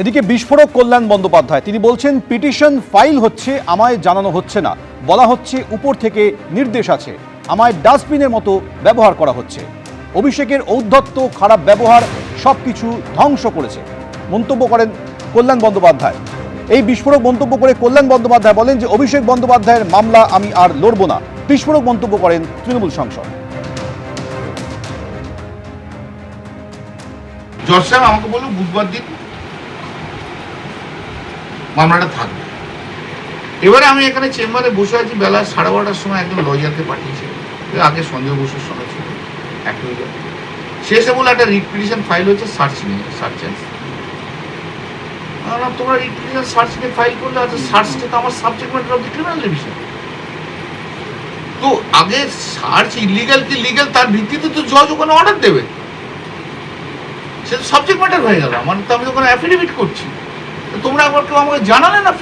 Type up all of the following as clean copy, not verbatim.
এদিকে বিস্ফোরক কল্যাণ বন্দ্যোপাধ্যায় তিনি বলছেন পিটিশন ফাইল হচ্ছে, আমায় জানানো হচ্ছে না, বলা হচ্ছে উপর থেকে নির্দেশ আছে, আমায় ডাস্টবিনের মতো ব্যবহার করা হচ্ছে। অভিষেকের ঔদ্ধত্য, খারাপ ব্যবহার সবকিছু ধ্বংস করেছে মন্তব্য করেন কল্যাণ বন্দ্যোপাধ্যায়। এই বিস্ফোরক মন্তব্য করে কল্যাণ বন্দ্যোপাধ্যায় বলেন যে অভিষেক বন্দ্যোপাধ্যায়ের মামলা আমি আর লড়ব না। বিস্ফোরক মন্তব্য করেন তৃণমূল সাংসদ। জজ সাহেব আমাকে বললো বুধবার দিন মামলাটা থাকবে। এবারে আমি এখানে চেম্বারে বসে আছি, বেলা 12:30টার সময় একজন লয়ারকে পাঠিয়েছে, আগে সঞ্জয় বসুর সঙ্গে ছিল এক লয়ার, সে এসে বলে একটা রিট পিটিশন ফাইল হচ্ছে সার্চ নিয়ে, সার্চ অ্যান্ড তোমরা রিট পিটিশন সার্চ নিয়ে ফাইল করলে, আচ্ছা সার্চটা তো আমার subject matter of the criminal division. তো আগে সার্চ ইলিগাল কি লিগাল তার ভিত্তিতে তো জজ ওখানে অর্ডার দেবে, সে তো সাবজেক্ট ম্যাটার হয়ে গেল। আমার তো আমি ওখানে অ্যাফিডেভিট করছি, তোমরা একবার কেউ আমাকে জানালে না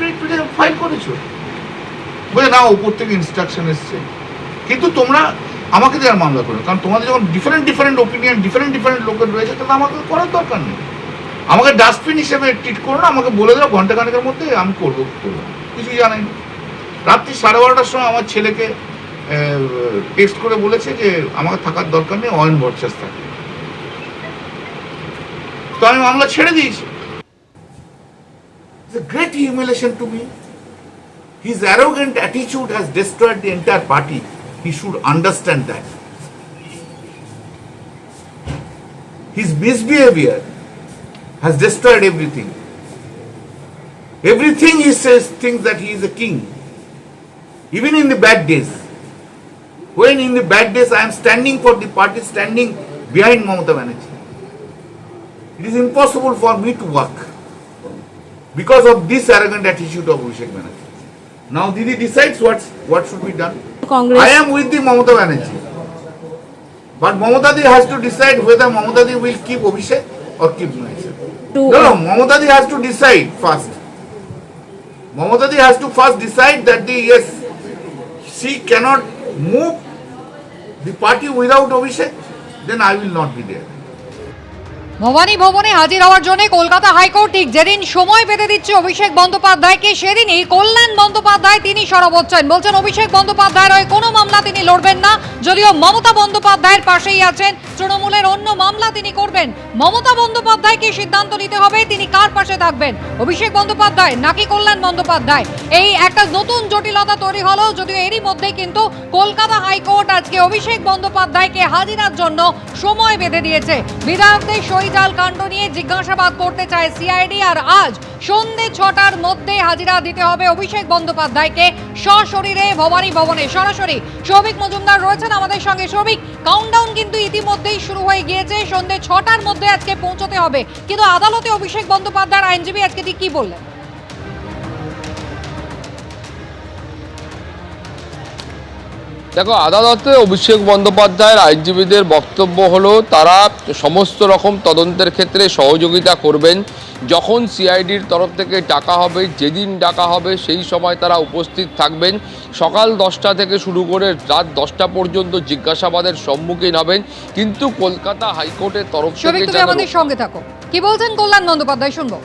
ফাইল করেছো, বলে না উপর থেকে ইনস্ট্রাকশন এসছে। কিন্তু তোমরা আমাকে দেওয়ার মামলা করো, কারণ তোমাদের যখন ডিফারেন্ট ওপিনিয়ন ডিফারেন্ট লোকের রয়েছে, তাহলে আমাকে করার দরকার নেই। আমাকে ডাস্টবিন হিসেবে ট্রিট করো না, আমাকে বলে দাও ঘন্টাখানেকের মধ্যে আমি করবো, কিছু জানাই না। রাত্রি 12:30টার সময় আমার ছেলেকে টেক্সট করে বলেছে যে আমাকে থাকার দরকার নেই, অয়ন ভট্টাচার্য থাকে। তো আমি মামলা ছেড়ে দিয়েছি। It's a great humiliation to me. His arrogant attitude has destroyed the entire party. He should understand that. His misbehavior has destroyed everything. Everything he says thinks that he is a king. Even in the bad days. When in the bad days I am standing for the party, standing behind Mamata Banerjee. It is impossible for me to work because of this arrogant attitude of Abhishek Banerjee. Now Didi decides what should be done. Congress. I am with the Mamata Banerjee, but Mamata Di has to decide whether Mamata Di will keep Abhishek or keep Mahesh. No, Mamata Di has to decide first. Mamata Di has to first decide that yes, she cannot move the party without Abhishek, then I will not be there. Bhabani ভবনে হাজির হওয়ার জন্য Kolkata high court ঠিক যেদিন সময় বেঁধে দিচ্ছে অভিষেক বন্দ্যোপাধ্যায়কে, সেদিনই কল্যাণ বন্দ্যোপাধ্যায় তিনি সরব হচ্ছেন। বলছেন অভিষেক বন্দ্যোপাধ্যায়ের হয়ে কোনো মামলা তিনি লড়বেন না, যদিও মমতা বন্দ্যোপাধ্যায়ের পাশেই আছেন, তৃণমূলের অন্য মামলা তিনি করবেন। মমতা বন্দ্যোপাধ্যায়কে সিদ্ধান্ত নিতে হবে তিনি কার পাশে থাকবেন, অভিষেক বন্দ্যোপাধ্যায় নাকি কল্যাণ বন্দ্যোপাধ্যায়। এই একটা নতুন জটিলতা তৈরি হলো, যদিও এরই মধ্যেই কিন্তু কলকাতা হাইকোর্ট আজকে অভিষেক বন্দ্যোপাধ্যায়কে হাজিরার জন্য সময় বেঁধে দিয়েছে। বিধায়কদের জাল কাণ্ড নিয়ে জিজ্ঞাসাবাদ করতে চায় সিআইডি, আর আজ সন্ধ্যে 6টার মধ্যে হাজিরা দিতে হবে অভিষেক বন্দ্যোপাধ্যায়কে সশরীরে ভবানী ভবনে। সরাসরি সৌভিক মজুমদার রয়েছেন আমাদের সঙ্গে। সৌভিক, কাউন্টডাউন কিন্তু ইতিমধ্যেই শুরু হয়ে গিয়েছে, সন্ধ্যে 6টার মধ্যে আজকে পৌঁছতে হবে, কিন্তু আদালতে অভিষেক বন্দ্যোপাধ্যায়ের আইনজীবী আজকে ঠিক কি বললেন? দেখো, আদালতে অভিষেক বন্দ্যোপাধ্যায়ের আইনজীবীদের বক্তব্য হলো তারা সমস্ত রকম তদন্তের ক্ষেত্রে সহযোগিতা করবেন। যখন সিআইডির তরফ থেকে ডাকা হবে, যেদিন ডাকা হবে সেই সময় তারা উপস্থিত থাকবেন। সকাল 10টা থেকে শুরু করে রাত 10টা পর্যন্ত জিজ্ঞাসাবাদের সম্মুখীন হবেন। কিন্তু কলকাতা হাইকোর্টের তরফ থেকে তুমি আমাদের সঙ্গে থাকো, কি বলছেন কল্যাণ বন্দ্যোপাধ্যায় শুনবো।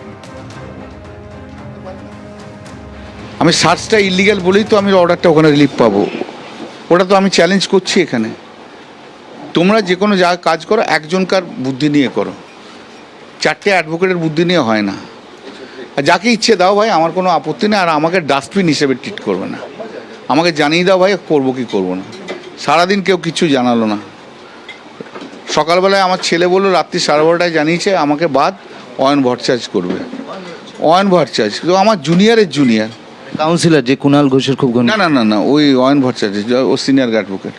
আমি সার্চটা ইলিগাল বলেই তো আমি অর্ডারটা ওখানে রিলিফ পাবো, ওটা তো আমি চ্যালেঞ্জ করছি এখানে। তোমরা যে কোনো জায়গায় কাজ করো একজনকার বুদ্ধি নিয়ে করো, 4টে অ্যাডভোকেটের বুদ্ধি নিয়ে হয় না। আর যাকে ইচ্ছে দাও ভাই, আমার কোনো আপত্তি নেই, আর আমাকে ডাস্টবিন হিসেবে ট্রিট করবে না। আমাকে জানিয়ে দাও ভাই করবো কি করবো না। সারাদিন কেউ কিছু জানালো না, সকালবেলায় আমার ছেলে বললো রাত্রি 12:30টায় জানিয়েছে আমাকে বাদ অয়ন ভট্টাচার্য করবে। অয়ন ভট্টাচার্য তো আমার জুনিয়রের জুনিয়র কাউন্সিলর, যে কুণাল ঘোষের খুব না ওই অয়ন ভট্টাচার্য ও সিনিয়র অ্যাডভোকেট,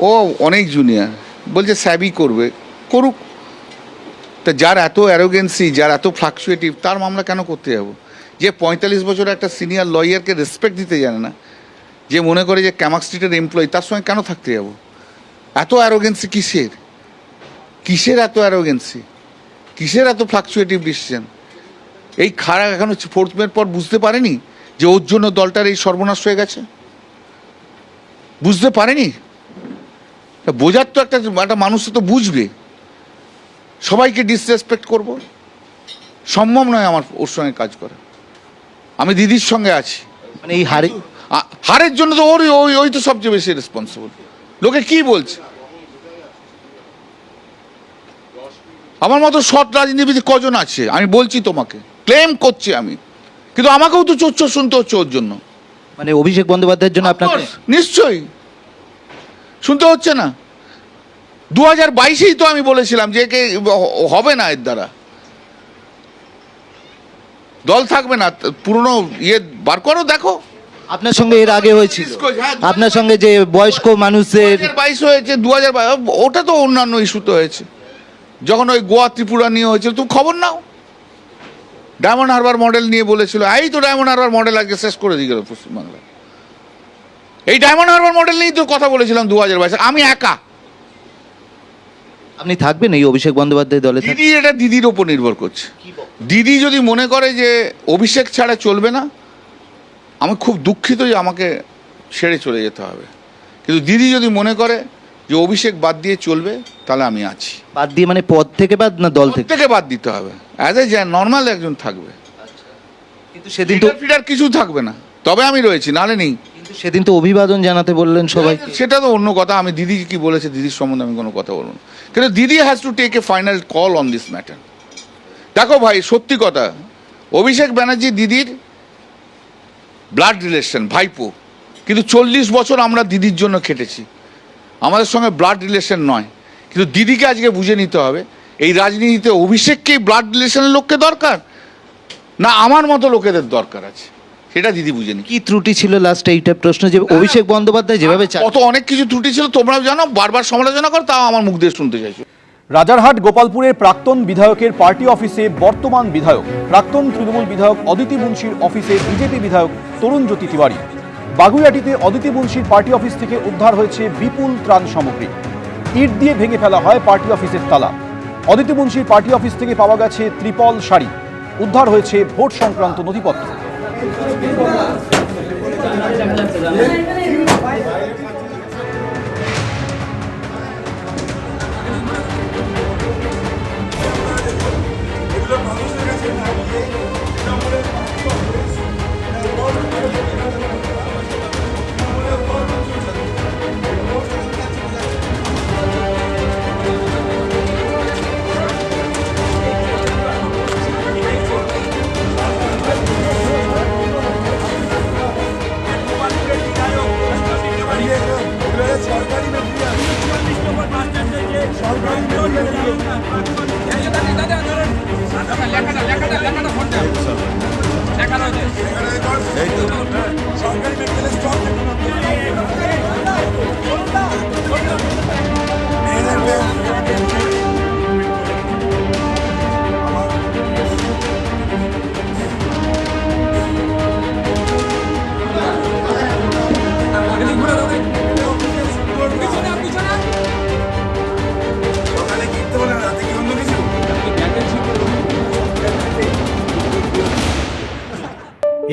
ও অনেক জুনিয়র, বলছে স্যাবি করবে, করুক। তা যার এত অ্যারোগেন্সি, যার এত ফ্লাকচুয়েটিভ, তার মামলা কেন করতে যাবো? যে 45 বছরের একটা সিনিয়র লয়ারকে রেসপেক্ট দিতে জানে না, যে মনে করে যে ক্যামাক স্ট্রিটের এমপ্লয়ি, তার সঙ্গে কেন থাকতে যাবো? এত অ্যারোগেন্সি কিসের এত অ্যারোগেন্সি, কিসের এত ফ্লাকচুয়েটিভ ডিসিশন? এই খারাপ এখনো 4th মের পর বুঝতে পারেনি যে ওর জন্য দলটার এই সর্বনাশ হয়ে গেছে? বুঝতে পারেনি? বোঝার তো একটা মানুষ তো বুঝবে। সবাইকে ডিসরেসপেক্ট করবো, সম্ভব নয় আমার ওর সঙ্গে কাজ করা। আমি দিদির সঙ্গে আছি। মানে এই হারে হারের জন্য তো ওর ওই তো সবচেয়ে বেশি রেসপন্সিবল। লোকে কি বলছে? আমার মতো সৎ রাজনীতিবিদ কজন আছে আমি বলছি তোমাকে, ক্লেম করছি আমি, কিন্তু আমাকেও তো চোর চোর শুনতে হচ্ছে ওর জন্য। মানে অভিষেক বন্দ্যোপাধ্যায়ের জন্য আপনাকে নিশ্চয়ই শুনতে হচ্ছে না। 2022-এই তো আমি বলেছিলাম যে একে হবে না, এর দ্বারা দল থাকবে না, পুরনো ইয়ে বার করো, দেখো। আপনার সঙ্গে এর আগে হয়েছিল, হ্যাঁ, আপনার সঙ্গে যে বয়স্ক মানুষদের 2022 হয়েছে, 2022 ওটা তো অন্যান্য ইস্যুতে হয়েছে। যখন ওই গোয়া ত্রিপুরা নিয়ে হয়েছিল, তুমি খবর নাও। ডায়মন্ড হারবার মডেল নিয়ে বলেছিল, এই তো ডায়মন্ড হারবার মডেল আজকে শেষ করে দিয়ে গেল পশ্চিমবাংলায়। এই ডায়মন্ড হারবার মডেল নিয়েই তো কথা বলেছিলাম 2022, আমি একা। আপনি থাকবেন এই অভিষেক বন্দ্যোপাধ্যায় দলে? দিদি, এটা দিদির ওপর নির্ভর করছে। দিদি যদি মনে করে যে অভিষেক ছাড়া চলবে না, আমি খুব দুঃখিত যে আমাকে ছেড়ে চলে যেতে হবে, কিন্তু দিদি যদি মনে করে যে অভিষেক বাদ দিয়ে চলবে, তাহলে আমি আছি। বাদ দিয়ে মানে পদ থেকে বাদ না দল থেকে? থেকে বাদ দিতে হবে, অ্যাজ এ নর্মাল একজন থাকবে, কিন্তু সেদিন তো ফিডার কিছু থাকবে না, তবে আমি রয়েছি, নালে নেই। কিন্তু সেদিন তো অভিবাদন জানাতে বললেন সবাইকে। সেটা তো অন্য কথা, আমি দিদি কি বলেছে দিদির সম্বন্ধে আমি কোনো কথা বলবো না, কিন্তু দিদি has to take a final call on this matter. দেখো ভাই, সত্যি কথা, অভিষেক ব্যানার্জি দিদির ব্লাড রিলেশন, ভাইপো, কিন্তু 40 বছর আমরা দিদির জন্য খেটেছি, আমাদের সঙ্গে ব্লাড রিলেশন নয়। কিন্তু দিদিকে আজকে বুঝে নিতে হবে, এই রাজনীতিতে অভিষেককেই ব্লাড রিলেশনের লোককে দরকার, না আমার মতো লোকেদের দরকার আছে, সেটা দিদি বুঝে নি। কি ত্রুটি ছিল লাস্ট এইটা প্রশ্ন, যে অভিষেক বন্দ্যোপাধ্যায় যেভাবে কত অনেক কিছু ত্রুটি ছিল, তোমরাও জানো, বারবার সমালোচনা করো, তাও আমার মুখ দিয়ে শুনতে চাইছো। রাজারহাট গোপালপুরের প্রাক্তন বিধায়কের পার্টি অফিসে বর্তমান বিধায়ক, প্রাক্তন তৃণমূল বিধায়ক অদিতি মুন্সির অফিসে বিজেপি বিধায়ক তরুণ জ্যোতি তিওয়ারি। বাগুইআটিতে অদিতি মুন্সির পার্টি অফিস থেকে উদ্ধার হয়েছে বিপুল ত্রাণ সামগ্রী। ইট দিয়ে ভেঙে ফেলা হয় পার্টি অফিসের তালা। অদিতি মুন্সির পার্টি অফিস থেকে পাওয়া গেছে ত্রিপল শাড়ি। উদ্ধার হয়েছে ভোট সংক্রান্ত নথিপত্র।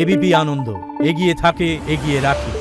এবিপি আনন্দ, এগিয়ে থাকে, এগিয়ে রাখে।